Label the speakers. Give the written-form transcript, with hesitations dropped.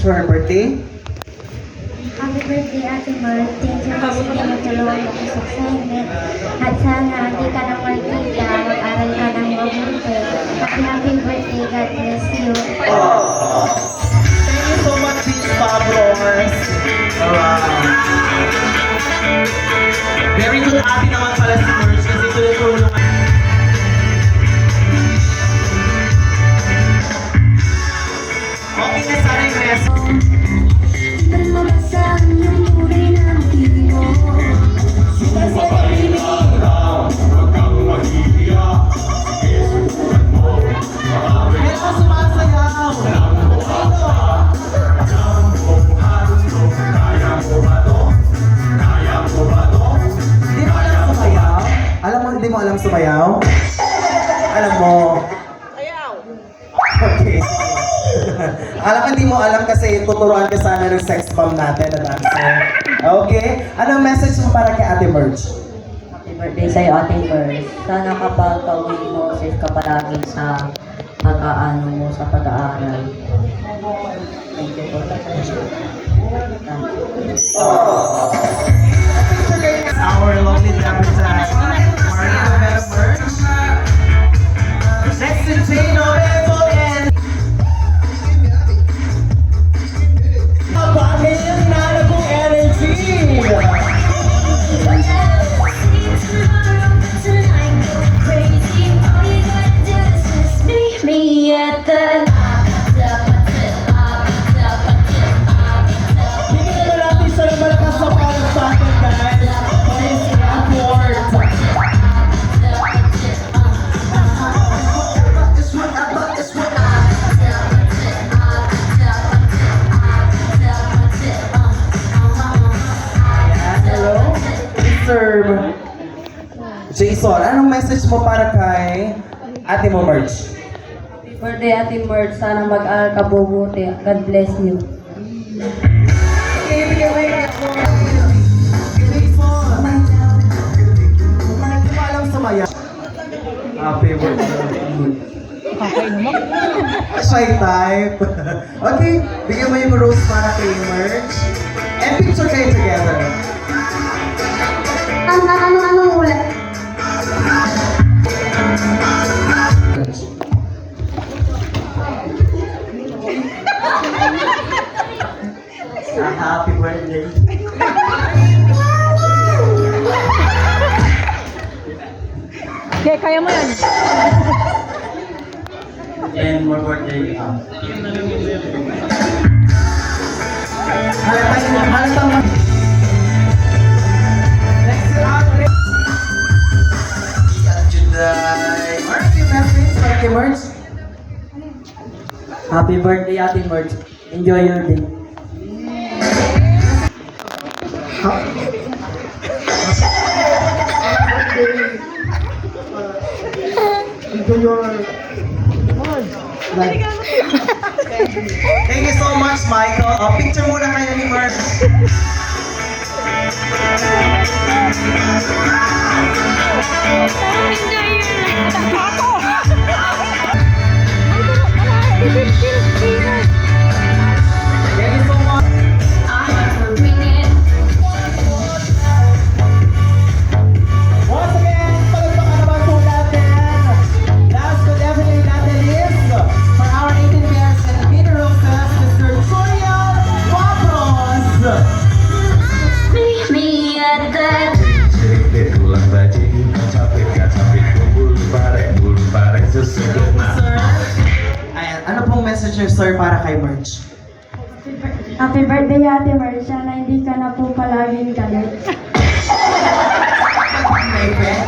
Speaker 1: for her birthday.
Speaker 2: Happy birthday, Ate Mark. Thank you kasi tinutulungan mo ko sa assignment. At sana hindi ka na martita, mag-aral ka ng mabuti. Happy birthday, God bless you.
Speaker 1: Thank you so much, Miss Pablos. Very good ate naman pala si Merch kasi tulong-tulong. Okay na sana yung message. Meron sumasayaw. Hindi mo alam sumayaw? Alam mo? Sayaw! Okay. Alam mo, hindi mo alam kasi tuturuan ka sana ng sex bomb natin na dancer. Okay? Anong message mo para kay Ate Merch?
Speaker 3: Happy birthday sa'yo, Ate Merch. Sana kapag kauwi mo, safe ka palagi sa pag-aano mo sa pag-aaral. Thank you po.
Speaker 1: Our lovely Davitan, Maria Vera Merch. Next to Jane Orevo and... Abangin yung nana kong energy!
Speaker 2: Me at the...
Speaker 1: Bigyan naman natin siya ng malakas na para sa atin, guys. Please support. Hello? Sir Jason, anong message mo para kay Ate mo, Merch?
Speaker 3: Happy birthday, Ate Merch. Sana mag-aaral ka bubuti. God bless you.
Speaker 1: Okay, bigyan mo yung ako. Jason! Hindi mo alam sumaya. Happy birthday.
Speaker 4: Okay naman.
Speaker 1: Shy type. Okay, bigyan mo yung rose para kay Merch. And picture kayo together.
Speaker 2: Ano ulit?
Speaker 1: Happy birthday.
Speaker 4: Okay, kaya mo yan.
Speaker 1: And more birthday. Halatang next to Andre. Juday. Merch, yung message para kay Merch.
Speaker 3: Happy birthday, Ate Merch. Enjoy your day.
Speaker 1: Enjoy your life. Thank you so much, Michael. Picture muna kayo ni Merch. Thank you so much. Once again, palagpakan naman po natin. Last but definitely not the least, for our 18 bears and Peter Rosas, Mr. Toriel Wapros.
Speaker 2: Me at the...
Speaker 5: Ulang bajing, gak capek kumpul bareng sesederhana.
Speaker 1: Sir, ayan, ano pong message niyo, sir, para kay Merch?
Speaker 2: Happy birthday, Ate Mark. Sana hindi ka na po palaging galit.
Speaker 1: May pet.